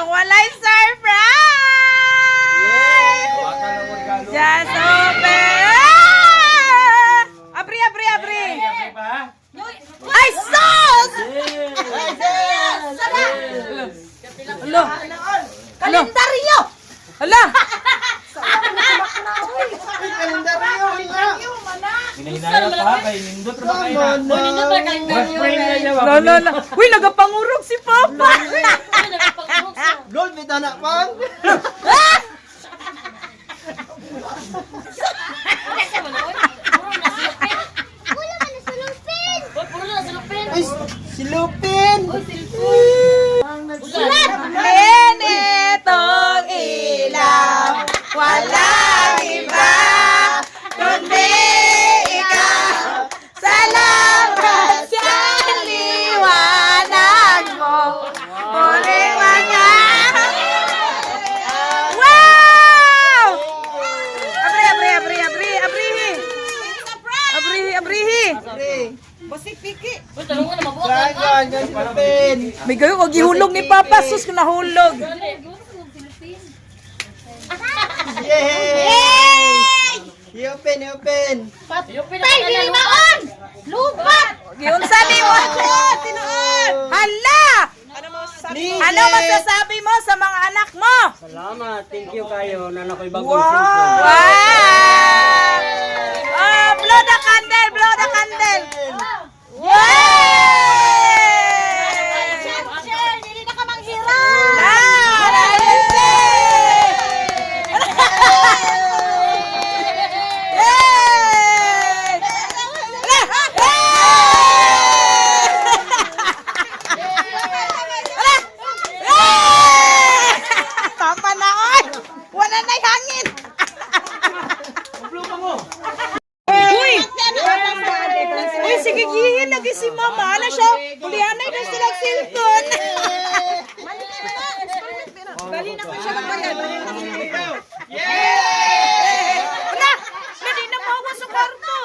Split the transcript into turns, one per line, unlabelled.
walay surprise! Just open! Abri! Ay, sus! Alo! Kalendaryo! Hala!
Hinahinayang pa, kay Nindot na kayo na.
Nindot na kalendaryo.
Lala! Uy, nagapangurog si Papa!
Lord, may tanak pa. Ay, silupin!
Initong ilaw, walang iba, kundi ikaw. Salamat sa liwanag mo. Muling mga... Wow! Abrihi!
Dragon, silupin!
May gayo, kung gihulog ni Papa, sus kung nahulog.
Yay! Open!
Giunsa ni mo? Tinuod! Hala! Ano masasabi mo sa mga anak mo?
Salamat, thank you kayo na nakoy bagong
Wow! Blow the candle! Wala na'y hangin! Uy, sige, gihin lagi si Mama. Ano siya? Ulianay na sila cellphone. Dali na ko siya magbayad. Wala! Dali na mawa sa kwarto.